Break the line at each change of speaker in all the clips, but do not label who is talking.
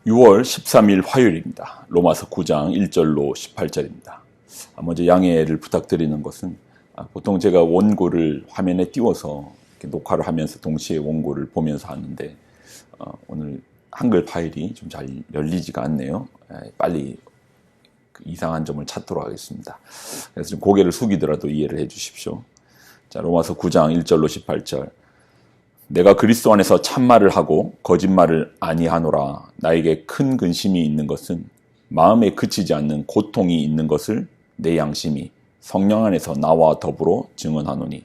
6월 13일 화요일입니다. 로마서 9장 1절로 18절입니다. 먼저 양해를 부탁드리는 것은 보통 제가 원고를 화면에 띄워서 이렇게 녹화를 하면서 동시에 원고를 보면서 하는데 오늘 한글 파일이 좀 잘 열리지가 않네요. 빨리 그 이상한 점을 찾도록 하겠습니다. 그래서 좀 고개를 숙이더라도 이해를 해 주십시오. 자, 로마서 9장 1절로 18절. 내가 그리스도 안에서 참말을 하고 거짓말을 아니하노라. 나에게 큰 근심이 있는 것은 마음에 그치지 않는 고통이 있는 것을 내 양심이 성령 안에서 나와 더불어 증언하노니,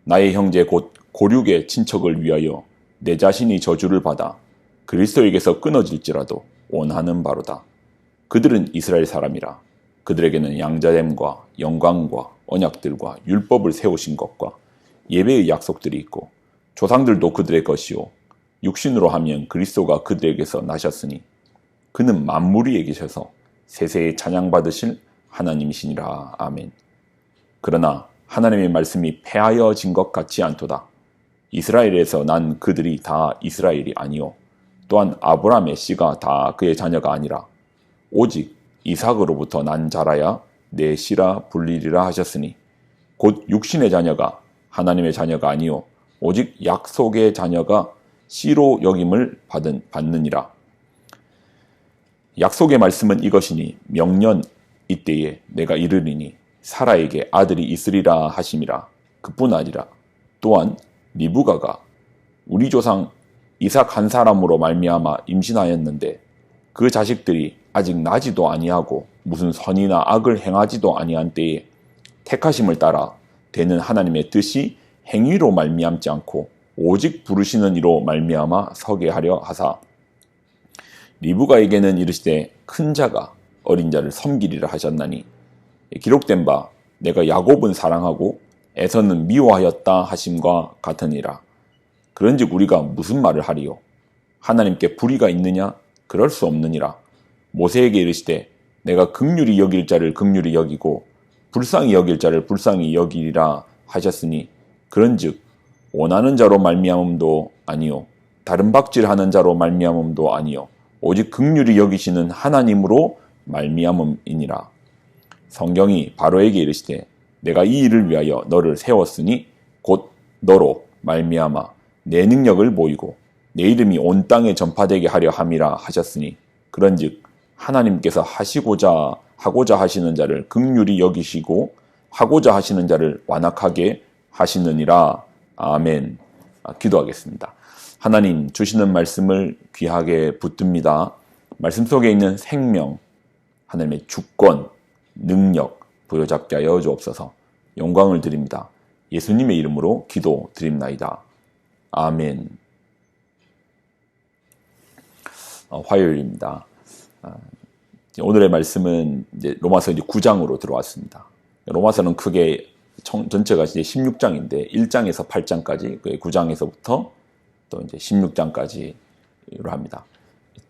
나의 형제 곧 고륙의 친척을 위하여 내 자신이 저주를 받아 그리스도에게서 끊어질지라도 원하는 바로다. 그들은 이스라엘 사람이라. 그들에게는 양자됨과 영광과 언약들과 율법을 세우신 것과 예배의 약속들이 있고, 조상들도 그들의 것이요 육신으로 하면 그리스도가 그들에게서 나셨으니 그는 만물 위에 계셔서 세세에 찬양받으실 하나님이시니라. 아멘. 그러나 하나님의 말씀이 패하여진 것 같지 않도다. 이스라엘에서 난 그들이 다 이스라엘이 아니요 또한 아브라함의 씨가 다 그의 자녀가 아니라 오직 이삭으로부터 난 자라야 내 씨라 불리리라 하셨으니, 곧 육신의 자녀가 하나님의 자녀가 아니요 오직 약속의 자녀가 씨로 여김을 받느니라. 약속의 말씀은 이것이니, 명년 이때에 내가 이르리니 사라에게 아들이 있으리라 하심이라. 그뿐 아니라 또한 리브가가 우리 조상 이삭 한 사람으로 말미암아 임신하였는데 그 자식들이 아직 나지도 아니하고 무슨 선이나 악을 행하지도 아니한 때에 택하심을 따라 되는 하나님의 뜻이 행위로 말미암지 않고 오직 부르시는 이로 말미암아 서게 하려 하사, 리브가에게는 이르시되 큰 자가 어린 자를 섬기리라 하셨나니, 기록된 바 내가 야곱은 사랑하고 에서는 미워하였다 하심과 같으니라. 그런즉 우리가 무슨 말을 하리요? 하나님께 불의가 있느냐? 그럴 수 없느니라. 모세에게 이르시되 내가 긍휼히 여길 자를 긍휼히 여기고 불쌍히 여길 자를 불쌍히 여기리라 하셨으니, 그런즉 원하는 자로 말미암음도 아니요 다른 박질하는 자로 말미암음도 아니요 오직 긍휼히 여기시는 하나님으로 말미암음이니라. 성경이 바로에게 이르시되 내가 이 일을 위하여 너를 세웠으니 곧 너로 말미암아 내 능력을 보이고 내 이름이 온 땅에 전파되게 하려 함이라 하셨으니, 그런즉 하나님께서 하고자 하시는 자를 긍휼히 여기시고 하고자 하시는 자를 완악하게 하시느니라. 아멘. 기도하겠습니다. 하나님, 주시는 말씀을 귀하게 붙듭니다. 말씀 속에 있는 생명, 하나님의 주권, 능력 부여잡게 하여 주옵소서. 영광을 드립니다. 예수님의 이름으로 기도드립나이다. 아멘. 화요일입니다. 오늘의 말씀은 이제 로마서 9장으로 들어왔습니다. 로마서는 크게 전체가 이제 16장인데 1장에서 8장까지, 9장에서부터 또 이제 16장까지로 합니다.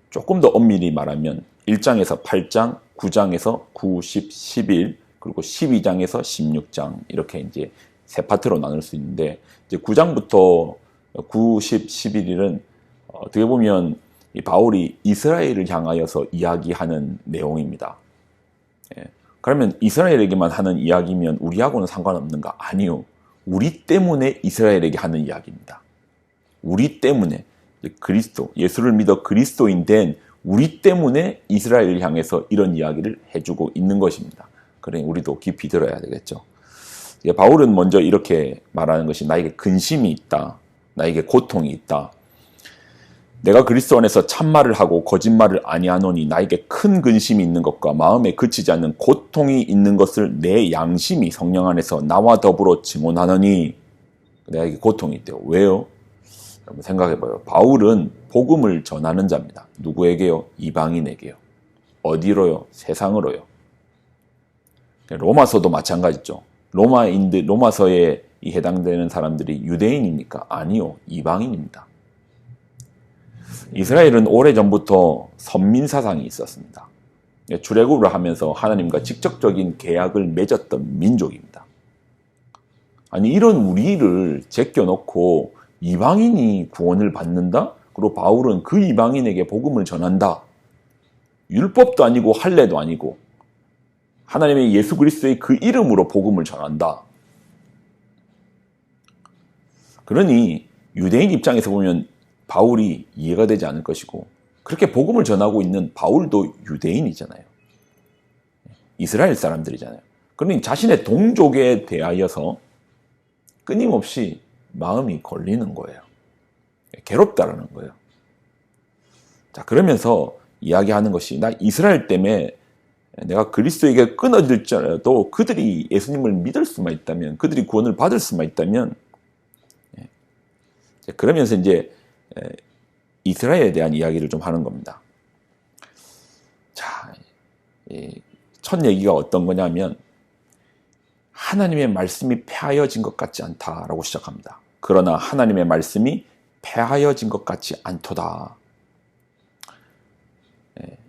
조금 더 엄밀히 말하면 1장에서 8장, 9장에서 9, 10, 11, 그리고 12장에서 16장, 이렇게 이제 세 파트로 나눌 수 있는데, 이제 9장부터 9, 10, 11일은 어떻게 보면 이 바울이 이스라엘을 향하여서 이야기하는 내용입니다. 예. 그러면 이스라엘에게만 하는 이야기면 우리하고는 상관없는가? 아니요. 우리 때문에 이스라엘에게 하는 이야기입니다. 우리 때문에, 그리스도, 예수를 믿어 그리스도인 된 우리 때문에 이스라엘을 향해서 이런 이야기를 해주고 있는 것입니다. 그러니 우리도 깊이 들어야 되겠죠. 바울은 먼저 이렇게 말하는 것이, 나에게 근심이 있다. 나에게 고통이 있다. 내가 그리스도 안에서 참말을 하고 거짓말을 아니하노니 나에게 큰 근심이 있는 것과 마음에 그치지 않는 고통이 있는 것을 내 양심이 성령 안에서 나와 더불어 증언하노니, 내게 고통이 있대요. 왜요? 여러분 생각해봐요. 바울은 복음을 전하는 자입니다. 누구에게요? 이방인에게요. 어디로요? 세상으로요. 로마서도 마찬가지죠. 로마서에 해당되는 사람들이 유대인입니까? 아니요. 이방인입니다. 이스라엘은 오래전부터 선민사상이 있었습니다. 출애굽을 하면서 하나님과 직접적인 계약을 맺었던 민족입니다. 아니, 이런 우리를 제껴놓고 이방인이 구원을 받는다? 그리고 바울은 그 이방인에게 복음을 전한다. 율법도 아니고 할례도 아니고 하나님의 예수 그리스도의 그 이름으로 복음을 전한다. 그러니 유대인 입장에서 보면 바울이 이해가 되지 않을 것이고, 그렇게 복음을 전하고 있는 바울도 유대인이잖아요. 이스라엘 사람들이잖아요. 그러니 자신의 동족에 대하여서 끊임없이 마음이 걸리는 거예요. 괴롭다라는 거예요. 자, 그러면서 이야기하는 것이, 나 이스라엘 때문에 내가 그리스도에게 끊어질지라도 그들이 예수님을 믿을 수만 있다면, 그들이 구원을 받을 수만 있다면, 그러면서 이제 이스라엘에 대한 이야기를 좀 하는 겁니다. 자, 첫 얘기가 어떤 거냐면, 하나님의 말씀이 폐하여진 것 같지 않다라고 시작합니다. 그러나 하나님의 말씀이 폐하여진 것 같지 않도다.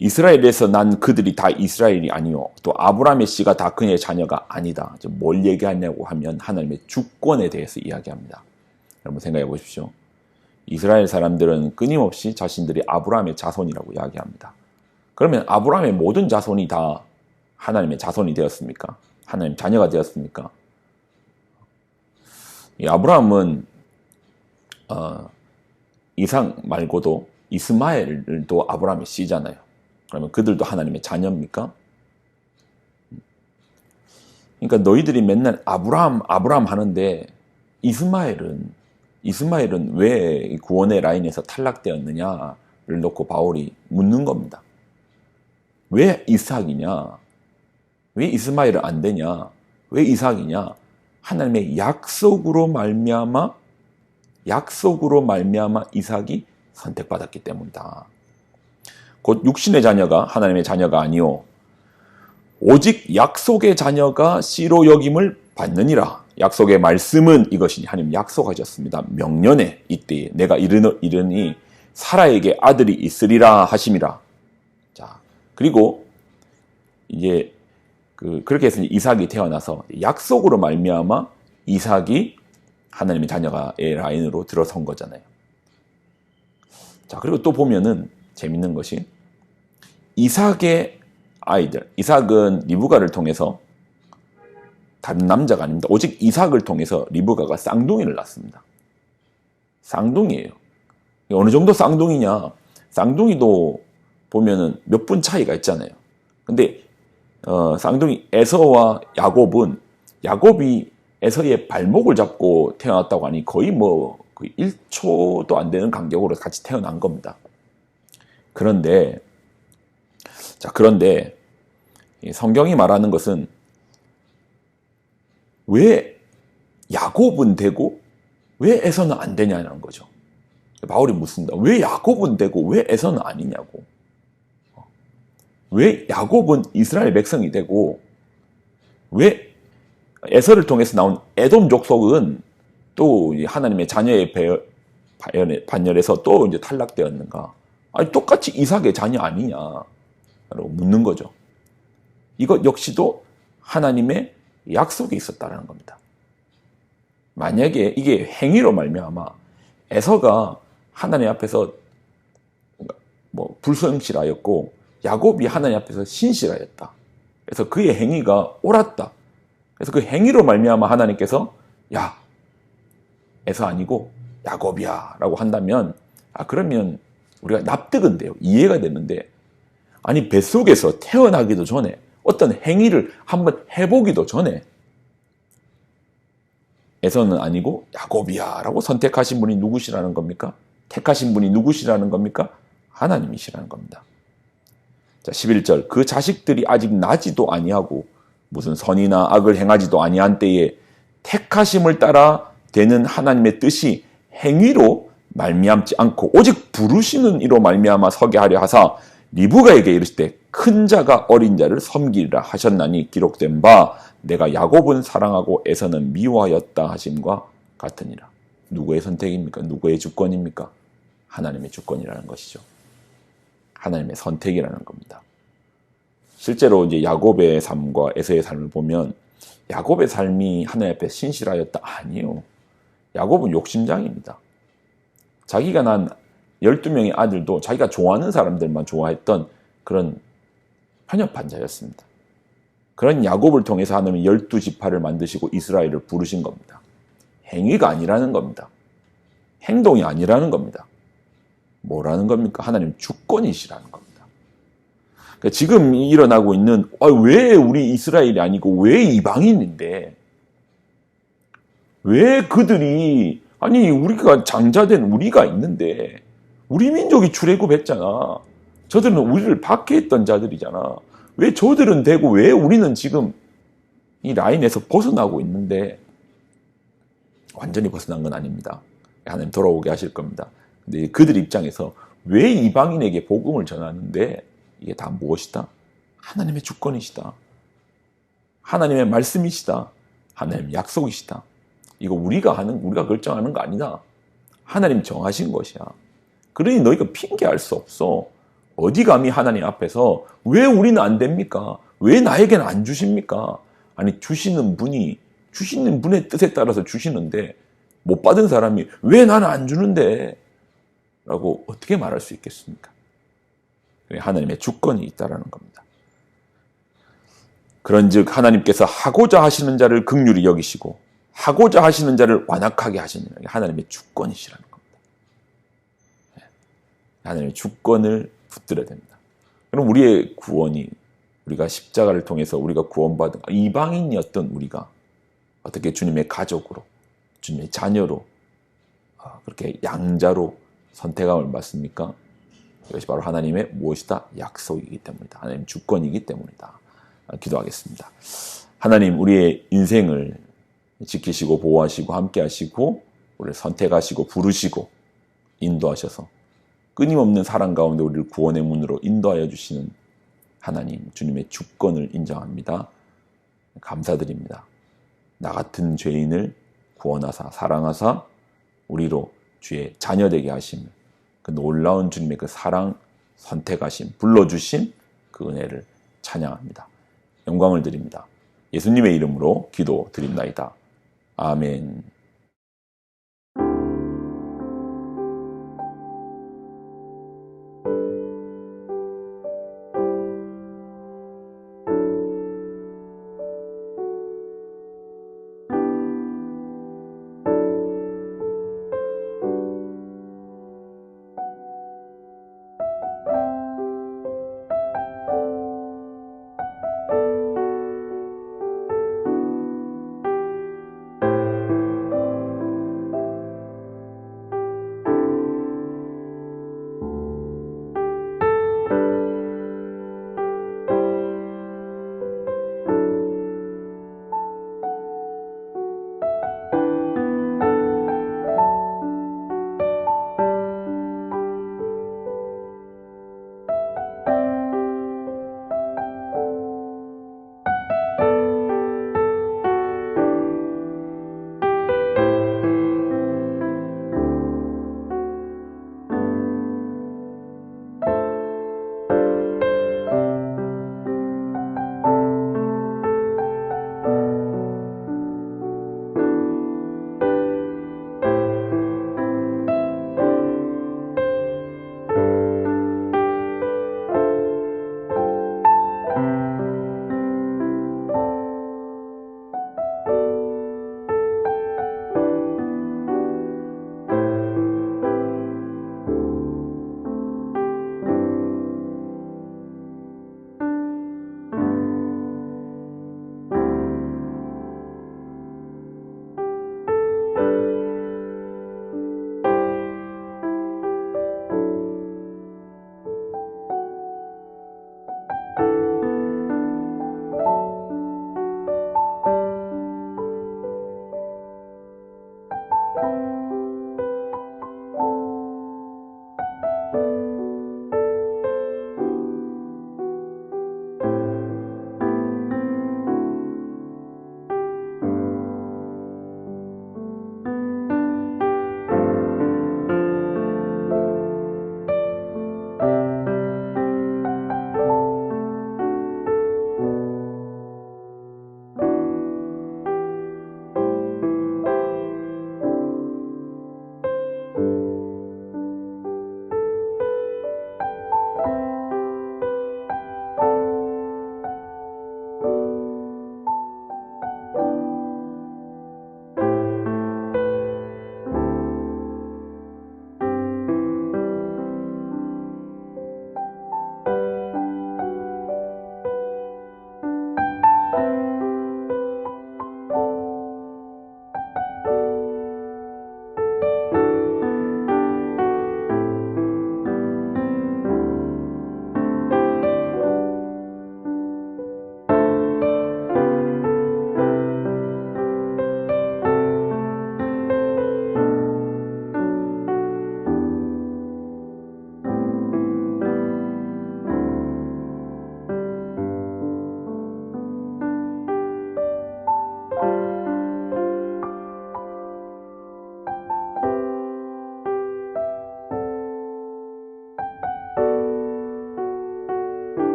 이스라엘에서 난 그들이 다 이스라엘이 아니요, 또 아브라함의 씨가 다 그의 자녀가 아니다. 뭘 얘기하냐고 하면 하나님의 주권에 대해서 이야기합니다. 여러분 생각해 보십시오. 이스라엘 사람들은 끊임없이 자신들이 아브라함의 자손이라고 이야기합니다. 그러면 아브라함의 모든 자손이 다 하나님의 자손이 되었습니까? 하나님 자녀가 되었습니까? 이 아브라함은 이삭 말고도 이스마엘도 아브라함의 씨잖아요. 그러면 그들도 하나님의 자녀입니까? 그러니까 너희들이 맨날 아브라함 하는데 이스마엘은 왜 구원의 라인에서 탈락되었느냐를 놓고 바울이 묻는 겁니다. 왜 이삭이냐? 왜 이스마엘은 안 되냐? 왜 이삭이냐? 하나님의 약속으로 말미암아 이삭이 선택받았기 때문이다. 곧 육신의 자녀가 하나님의 자녀가 아니요, 오직 약속의 자녀가 씨로 여김을 받느니라. 약속의 말씀은 이것이니, 하나님 약속하셨습니다. 명년에 이때에 내가 이르니 사라에게 아들이 있으리라 하심이라. 자, 그리고 이제 그렇게 해서 이삭이 태어나서 약속으로 말미암아 이삭이 하나님의 자녀가의 라인으로 들어선 거잖아요. 자, 그리고 또 보면은 재밌는 것이, 이삭의 아이들, 이삭은 리브가를 통해서, 다른 남자가 아닙니다. 오직 이삭을 통해서 리브가가 쌍둥이를 낳습니다. 쌍둥이에요. 어느 정도 쌍둥이냐? 쌍둥이도 보면은 몇 분 차이가 있잖아요. 근데 쌍둥이 에서와 야곱이 에서의 발목을 잡고 태어났다고 하니 거의 1초도 안 되는 간격으로 같이 태어난 겁니다. 그런데 성경이 말하는 것은 왜 야곱은 되고 왜 에서는 안 되냐는 거죠. 바울이 묻습니다. 왜 야곱은 되고 왜 에서는 아니냐고. 왜 야곱은 이스라엘 백성이 되고 왜 에서를 통해서 나온 에돔 족속은 또 하나님의 자녀의 반열에서 또 이제 탈락되었는가? 아니, 똑같이 이삭의 자녀 아니냐라고 묻는 거죠. 이것 역시도 하나님의 약속이 있었다는 겁니다. 만약에 이게 행위로 말미암아 에서가 하나님 앞에서 불성실하였고 야곱이 하나님 앞에서 신실하였다. 그래서 그의 행위가 옳았다. 그래서 그 행위로 말미암아 하나님께서 야, 에서 아니고 야곱이야 라고 한다면, 그러면 우리가 납득은 돼요. 이해가 되는데, 아니 뱃속에서 태어나기도 전에 어떤 행위를 한번 해보기도 전에 에서는 아니고 야곱이야 라고 선택하신 분이 누구시라는 겁니까? 택하신 분이 누구시라는 겁니까? 하나님이시라는 겁니다. 자, 11절, 그 자식들이 아직 나지도 아니하고 무슨 선이나 악을 행하지도 아니한 때에 택하심을 따라 되는 하나님의 뜻이 행위로 말미암지 않고 오직 부르시는 이로 말미암아 서게 하려 하사 리브가에게 이르실 때 큰 자가 어린 자를 섬기리라 하셨나니 기록된 바 내가 야곱은 사랑하고 에서는 미워하였다 하심과 같으니라. 누구의 선택입니까? 누구의 주권입니까? 하나님의 주권이라는 것이죠. 하나님의 선택이라는 겁니다. 실제로 이제 야곱의 삶과 에서의 삶을 보면 야곱의 삶이 하나님 앞에 신실하였다? 아니에요. 야곱은 욕심장입니다. 자기가 난 12명의 아들도 자기가 좋아하는 사람들만 좋아했던 그런 편협한 자였습니다. 그런 야곱을 통해서 하나님은 12지파를 만드시고 이스라엘을 부르신 겁니다. 행위가 아니라는 겁니다. 행동이 아니라는 겁니다. 뭐라는 겁니까? 하나님 주권이시라는 겁니다. 그러니까 지금 일어나고 있는 왜 우리 이스라엘이 아니고 왜 이방인인데 왜 그들이 우리가 장자된 우리가 있는데 우리 민족이 출애굽했잖아. 저들은 우리를 박해했던 자들이잖아. 왜 저들은 되고 왜 우리는 지금 이 라인에서 벗어나고 있는데 완전히 벗어난 건 아닙니다. 하나님 돌아오게 하실 겁니다. 근데 그들 입장에서 왜 이방인에게 복음을 전하는데 이게 다 무엇이다? 하나님의 주권이시다. 하나님의 말씀이시다. 하나님의 약속이시다. 이거 우리가 결정하는 거 아니다. 하나님 정하신 것이야. 그러니 너희가 핑계할 수 없어. 어디 감히 하나님 앞에서 왜 우리는 안 됩니까? 왜 나에게는 안 주십니까? 주시는 분의 뜻에 따라서 주시는데 못 받은 사람이 왜 나는 안 주는데? 라고 어떻게 말할 수 있겠습니까? 하나님의 주권이 있다라는 겁니다. 그런즉 하나님께서 하고자 하시는 자를 긍휼히 여기시고 하고자 하시는 자를 완악하게 하시는 게 하나님의 주권이시라는 겁니다. 하나님의 주권을 붙들어야 됩니다. 그럼 우리의 구원이 우리가 십자가를 통해서 우리가 구원받은 이방인이었던 우리가 어떻게 주님의 가족으로 주님의 자녀로 그렇게 양자로 선택함을 받습니까? 이것이 바로 하나님의 무엇이다? 약속이기 때문이다. 하나님 주권이기 때문이다. 기도하겠습니다. 하나님 우리의 인생을 지키시고 보호하시고 함께하시고 우리를 선택하시고 부르시고 인도하셔서 끊임없는 사랑 가운데 우리를 구원의 문으로 인도하여 주시는 하나님 주님의 주권을 인정합니다. 감사드립니다. 나 같은 죄인을 구원하사 사랑하사 우리로 주의 자녀되게 하심을 그 놀라운 주님의 그 사랑 선택하심 불러주신 그 은혜를 찬양합니다. 영광을 드립니다. 예수님의 이름으로 기도드립나이다. 아멘.